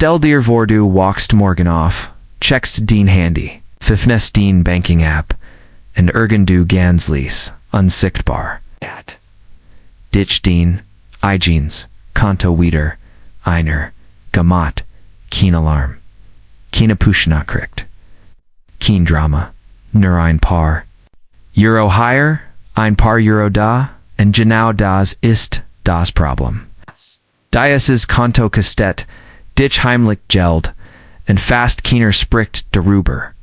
Stell dir vor du walkst morgen auf, checkst din Handy, fifnes din banking app, and du ganz lease, unsichtbar. Dich din, Igenes, Konto wieder, einer, Gamat, kein Alarm, keine Push-Nachricht, kein Drama, nur ein paar Euro higher, ein paar Euro da, und genau das ist das Problem. Dieses Konto kostet, dich heimlich Geld, und fast keiner spricht darüber.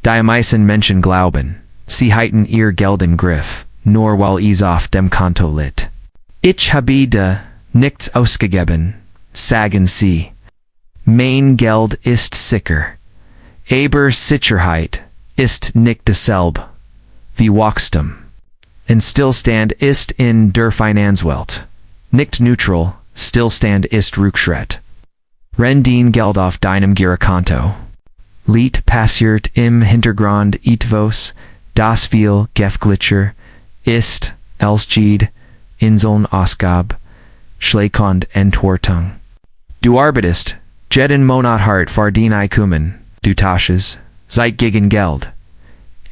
Die meisten Menschen glauben, sie halten ihr Geld im Griff, nur weil es auf dem Konto liegt. Ich habe da nichts ausgegeben, sagen sie. Mein Geld ist sicher. Aber Sicherheit ist nicht dasselbe wie Wachstum. Ein Stillstand ist in der Finanzwelt nicht neutral, Stillstand ist Rückschritt. Renn din Geld auf deinem Girokonto. Lied passiert im Hintergrund etwas, das viel Gefglitscher ist, als Jed, Inseln Ausgabe, Schleikond Entwertung. Du arbeitest, jeden Monat hart für din Einkommen, du Tasches, Zeit gegen Geld,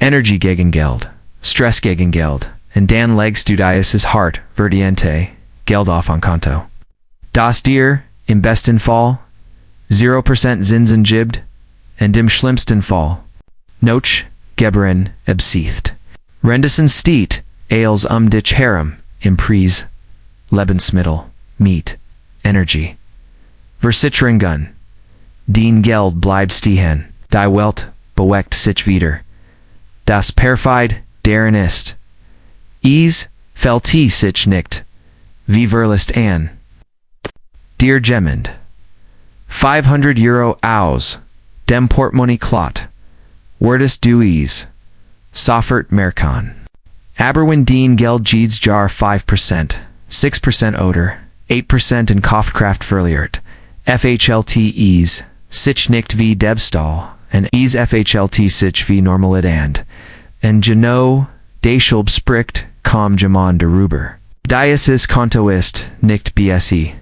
Energie gegen Geld, Stress gegen Geld, und dann legst du dieses hart, verdiente, Geld auf ein Konto. Das dir, im besten Fall, 0% Zinsen gibt, und im schlimmsten Fall, noch, Gebühren, absicht. Rendesen steht, als dich herum, im Preis, Lebensmittel, Miet, Energie. Versicherungen. Din Geld bleibt stehen, die Welt bewegt sich wieder. Das Perfide, deren ist. Es fällt sich nicht, wie verliert an. Dir jemand. 500 Euro aus, dem Portemonnaie klot. Wordest du es. Sofort merken. Aber wenn din Geld jedes Jahr 5%, 6% oder 8% in Kaufkraft verliert, FHLT es, sich nicht wie Debstall, und es FHLT sich wie Normalität, und genau, deshalb spricht kaum jemand darüber. Dieses Konto ist nicht BSE.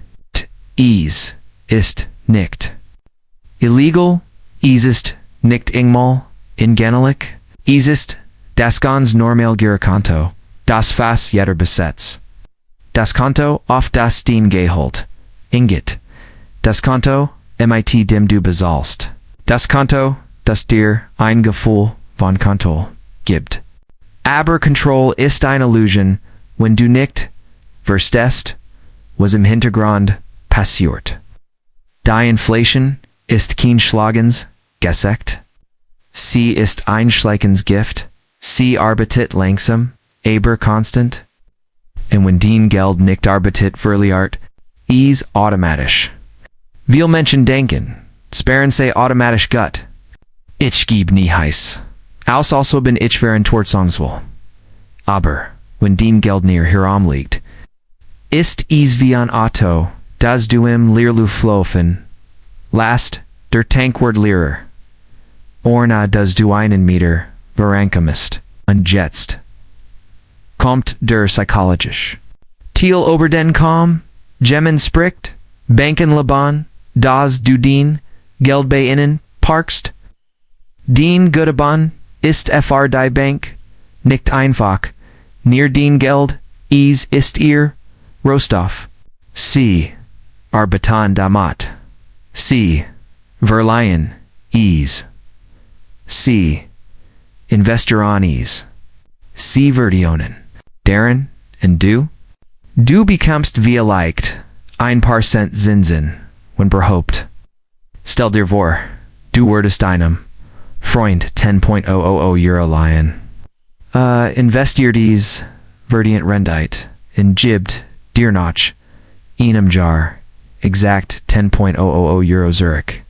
Es ist nicht illegal, es ist nicht einmal ingenilich, es ist das ganz normal Girokonto, das fast jeder besitzt. Das Konto, auf das din Gehalt, inget. Das Konto, mit dem du bezahlst. Das Konto, das dir ein Gefühl von Kontrolle gibt. Aber Kontrolle ist eine Illusion, wenn du nicht verstehst, was im Hintergrund passiert. Die Inflation ist kein Schlagens Gesekt. Sie ist ein schleichens Gift. Sie arbeitet langsam, aber konstant. Und wenn din Geld nicht arbeitet verliert, es automatisch. Viele Menschen denken, sparen sie automatisch gut. Ich geb nie heiß. Also bin ich verantwortungsvoll. Aber, wenn din Geld near herum liegt, ist es wie ein Auto, das du im Leerluft laufen lässt, der Tankwart leerer. Orna das du einen Meter verankomst, und jetzt kommt der psychologisch. Thiel ober den Kaum, Gemmen spricht, Banken Laban, das du din, Geld bei ihnen, parkst. Din Guteban ist fr die Bank, nicht einfach, near din Geld, es ist ihr, Rostoff. Sie, arbeiten damit. Sie, verleihen, es. Sie, investieren es. Sie verdienen. Deren, und du? Du bekommst vielleicht 1% Zinsen, wenn berhaupt. Stell dir vor, du würdest einem Freund 10.000 Euro leihen. Investiert es, verdient Rendite, in gibt dir noch, einem Jahr, exakt 10.000 Euro Zurück.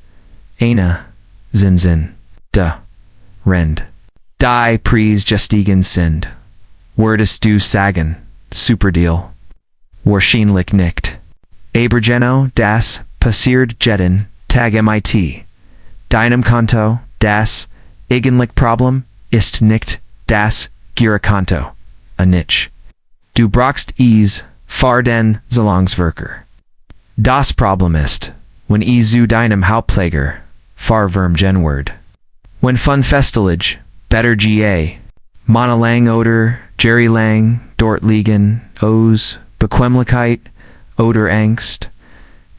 Eine, Zinsen, Rend. Die Preis gestiegen sind. Würdest du sagen, Superdeal. Wahrscheinlich nicht. Aber genau das passiert jeden Tag mit. Deinem Konto, das eigentlich Problem ist nicht das Girokonto, nicht. Du brauchst es für den Zahlungsverkehr. Das Problem ist, When zu deinem Hauptpfleger, Farverm Genword. When fun festelage, better ga. Monolang oder, Jerry Lang, dort liegen, Os, Bequemlichkeit, oder Angst.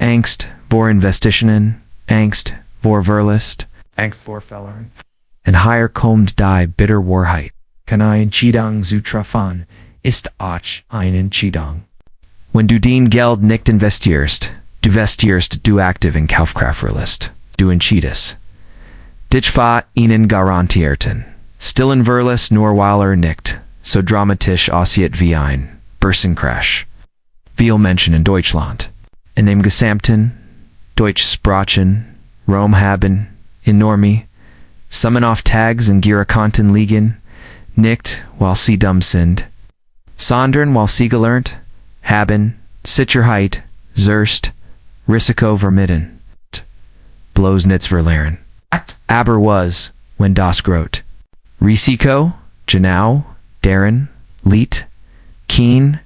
Angst vor Investitionen, Angst vor Verlust, Angst vor Fellern. And higher kommt die bitter Wahrheit. Kann ein Chidang zu treffen, ist auch eine Entscheidung. When du dein Geld nicht investierst, du aktiv in Kaufkraft verlierst, du entscheidest. Dich va ihnen garantierten. Stillen verlust nur weil nicht, so dramatisch aussieht wie ein Börsencrash. Viele Menschen in Deutschland, in dem gesamten deutschsprachigen Raum haben enorme Summen auf Tags in Girokonten liegen, nicht weil sie dumm sind, sondern weil sie gelernt haben, Sicherheit, Zerst, Risiko vermieden, bloß nichts verlieren. Aber was, wenn das grot? Risiko, genau, deren, Lied, Keen,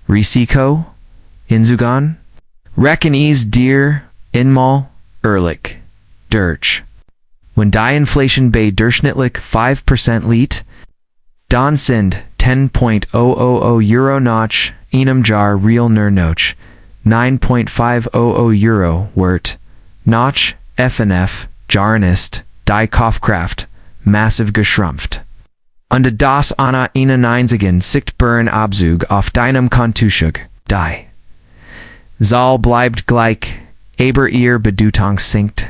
Risiko, Inzugan, Recken dir, inmal, ehrlich, durch. When die Inflation bei durchschnittlich 5% liegt, dann sind 10.000 Euro nach einem Jahr real nur noch 9.500 Euro wert, nach FNF, Jahren ist die Kaufkraft massiv geschrumpft. Und das an einen einzigen sichtbaren Abzug auf deinem Kontoschug, die Zahl bleibt gleich, aber ihr Bedeutung sinkt.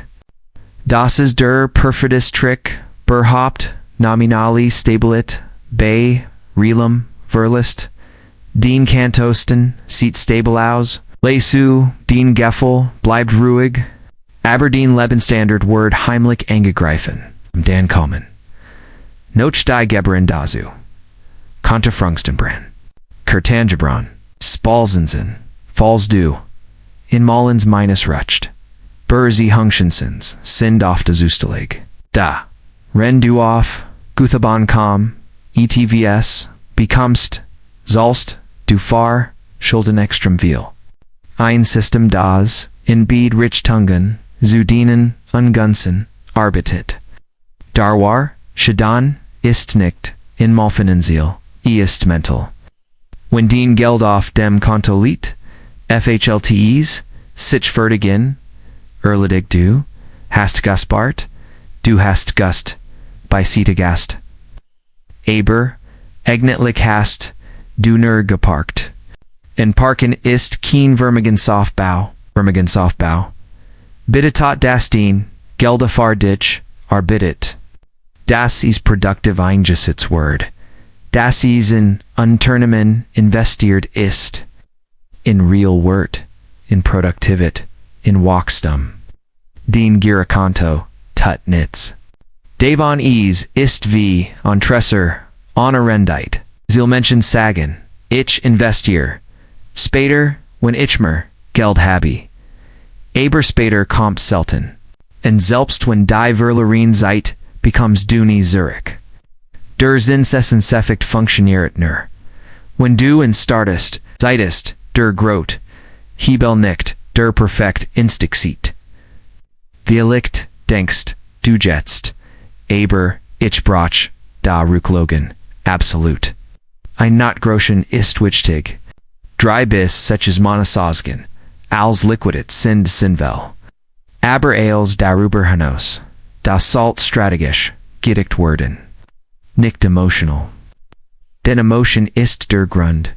Das ist der perfides Trick, berhaupt, nominali stabilit, bei, realem, verlust, den Kantosten, sieht stabil aus, lesu, den Geffel, bleibt ruhig, aber den Lebensstandard word heimlich angegriffen, dan kommen. Noch die Gebühren dazu. Konto Frungstenbran. Kertangebran. Spalzensen. Falls du. In Malens minus rutscht. Burzi Hungschensens. Sind auf de Zusteleg. Da. Ren du auf. Guthaban kom. ETVS. Bekommst. Sollst. Du far. Schulden extrem viel. Ein System das. In Beed Richtungen. Zu dienen. Ungunsen. Arbitet. Darwar. Shadan. Ist nicht, in Finanzielle, ist mental. Wenn den Geld auf dem Konto liegt, FHLTEs, sich verdigen, erledigt du, hast gespart, du hast gust, bei Sita gast. Aber, eigentlich hast, du nur geparkt. In Parken ist kein Vermögensaufbau. Bitte tat das den, Gelder für dich, arbeitet. Das ist produktiv eingesetztes Wort. Das ist in Unternehmen investiert ist. In real Wort, in Produktivität, in Wachstum. Den Girokonto, tut nichts. Devon ist wie Interesser, Rendite. Ziel Menschen sagen, ich investiere. Später, wenn ich mehr Geld habe. Aber später kommt selten. Und selbst wenn die Verliererin seid, becomes du nie Zurich. Der Zinsesseneffekt funktioniert nur. Wenn du in startest, seitest, der grot, hebel nicht, der perfekt instig Vielleicht, denkst, du jetzt, aber, ich brauch, da Rücklogen, absolut. Ein Notgroschen ist wichtig. Drei bis such as Monososgen, als liquidet sind sinvel. Aber als darüber hinaus. Das Salt strategisch, gedickt worden. Nicht emotional. Denn Emotion ist der Grund,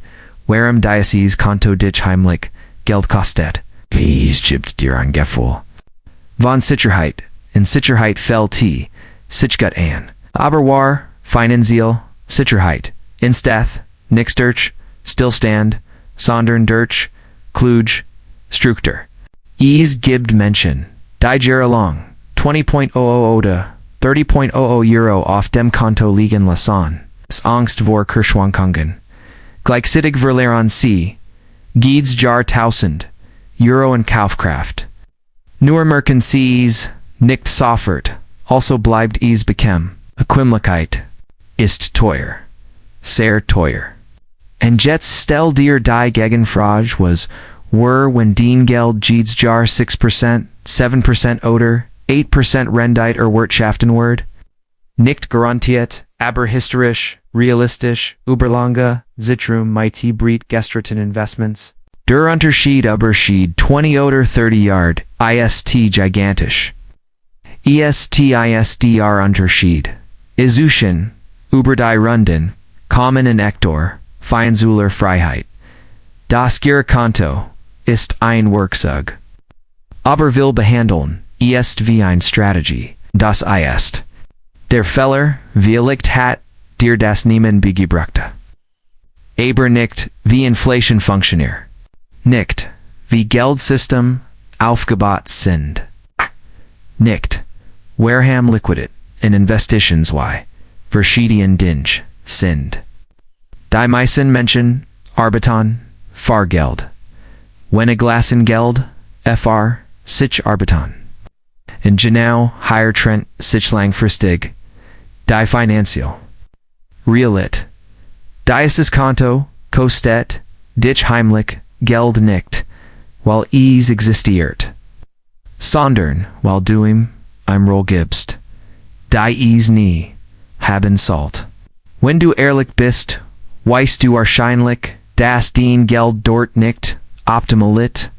warum dieses Konto dich heimlich Geld kostet. Es gibt dir ein Gefühl von Sicherheit, in Sicherheit fällt Sicherheit an. Aber war, Finanzielle, Sicherheit, insteth, nix durch, Stillstand, sondern durch, Kluge, Struktur. Es gibt Menschen, die jahrelang 20.00 oder 30.00 Euro auf dem Konto liegen lassen. Angst vor Kirschwankungen. Gleichzeitig verlieren sie, jedes Jahr 1000 Euro in Kaufkraft. Nur merken sie es nicht sofort, also bleibt es bequem. Bequemlichkeit ist teuer. Sehr teuer. Und jetzt stell dir die Gegenfrage was, wenn den Geld jedes Jahr 6% 7% oder 8% Rendite or Wirtschaftenwert, nicht garantiert, aber historisch, realistisch, überlange, Zeitraum mit breit gestreten Investments. Der Unterschied 20 oder 30 Yard, ist gigantisch. Der Unterschied. Izuschen, über die Runden, kommen in Ektor, Finanzielle Freiheit. Das Girokonto ist ein Werkzeug. Aber will behandeln, ist wie ein Strategie, das ist. Der Fehler, wie liegt hat, dir das niemand beigebracht. Aber nicht, wie Inflation funktioniert. Nicht, wie Geldsystem aufgebaut sind. Nicht, warum liquidit in Investitions verschiedene Dinge sind. Die meisten Menschen arbeiten Fahrgeld. Wenn a Glas in Geld, sich arbeiten. In genau higher Trent sich langfristig, die Finanzielle. Verliert. Dieses Konto kostet dich heimlich Geld nicht, weil es existiert. Sondern weil du ihm ein Roll gibst. Die es nie haben sollt. Wenn du ehrlich bist, weißt du wahrscheinlich, dass dein Geld dort nicht optimalit.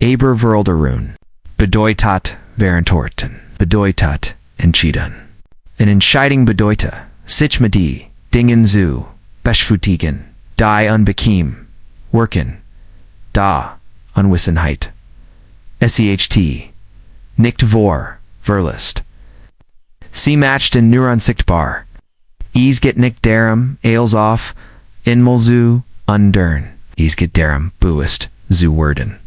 Aber Veränderung bedeutet verantworten, bedeutet entschieden. Eine Entscheidung bedeutet, sich mit die Dingen zu beschäftigen, die unbequem wirken, da Unwissenheit. Seht, nicht verlust. Sie macht den nur unsichtbar. Es geht nicht darum, alles auf, einmal zu undern. Es geht darum, bewusst zu werden.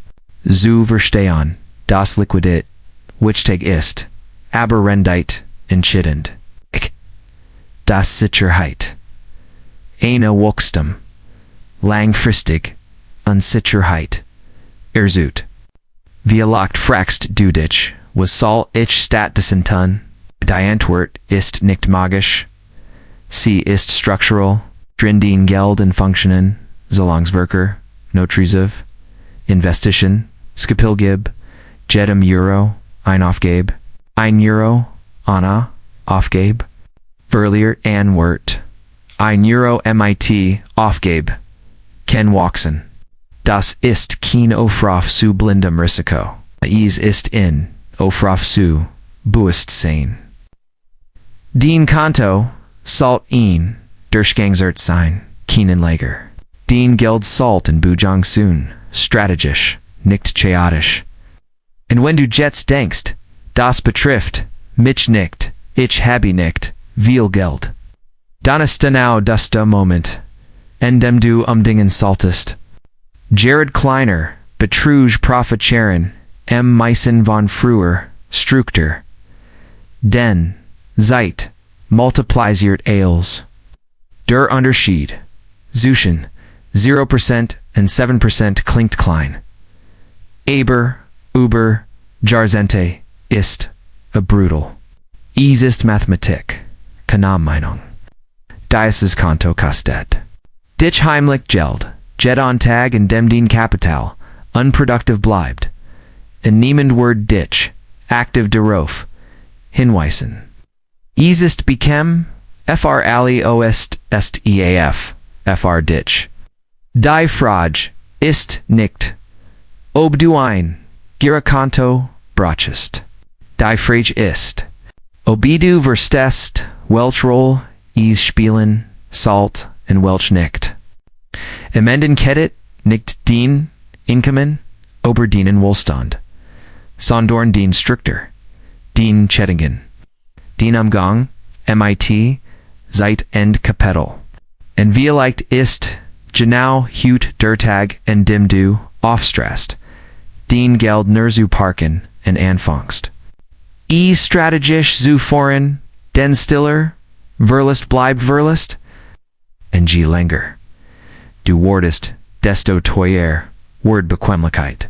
Zu verstehen, das liquidit, wichtig ist, aber Rendite entscheidend. Das Sicherheit. Eine Wachstum. Langfristig. Unsicherheit. Erzut. Wie lacht fragst du dich, was soll ich stattdessen tun? Die Antwort ist nicht magisch. Sie ist strukturell, drin Geld in Funktionen, Zolangswerker, Notriziv, Investition, Skapilgib, jedem Euro, ein Aufgabe, €1, Anna, Aufgabe, verliert ein Wort, €1 mit, Aufgabe, Ken Wachsen. Das ist kein Aufruf zu blindem Risiko. Es ist in Aufruf zu Bewusstsein. Dein Konto sollt ihn durchgängert sein, keinen Lager. Dein Geld sollt in Bujang sun, strategisch, nicht chaotisch. Und wenn du jetzt denkst, das betrifft mich nicht, ich habe nicht viel Geld. Dann ist genau das der Moment, in dem du umdingen solltest. Jared Kleiner, Betrug profitieren, meisten von früher, Struktur. Denn, Zeit, multipliziert alles. Der Unterschied, zwischen 0% und 7% klingt klein. Aber, über, Jahrzehnte, ist, brutal. Es ist Mathematik, keine Meinung. Dieses Konto kostet. Dich heimlich Geld, jet on tag in dem dein Kapital, unproduktiv bleibt. In niemand word dich, aktiv darauf, hinweisen. Es ist bequem, alle ist eaf, dich. Die Frage ist nicht, ob du ein Girokonto brauchst. Die Frage ist, ob du verstehst, welch Rolle es spielen sollt und welch nicht. Im Enden kettet nicht den Einkommen, aber den Wohlstand, sondern den Struktur, den Schädigungen, den Umgang, mit, Zeit und Kapital. Und wie leicht ist, genau hut der Tag, in dem du aufstresst, den Geld nur zu parken und anfängst. Strategisch zu fahren, denn stiller, Verlust bleibt Verlust, und je länger du wordest, desto teuer wird Bequemlichkeit.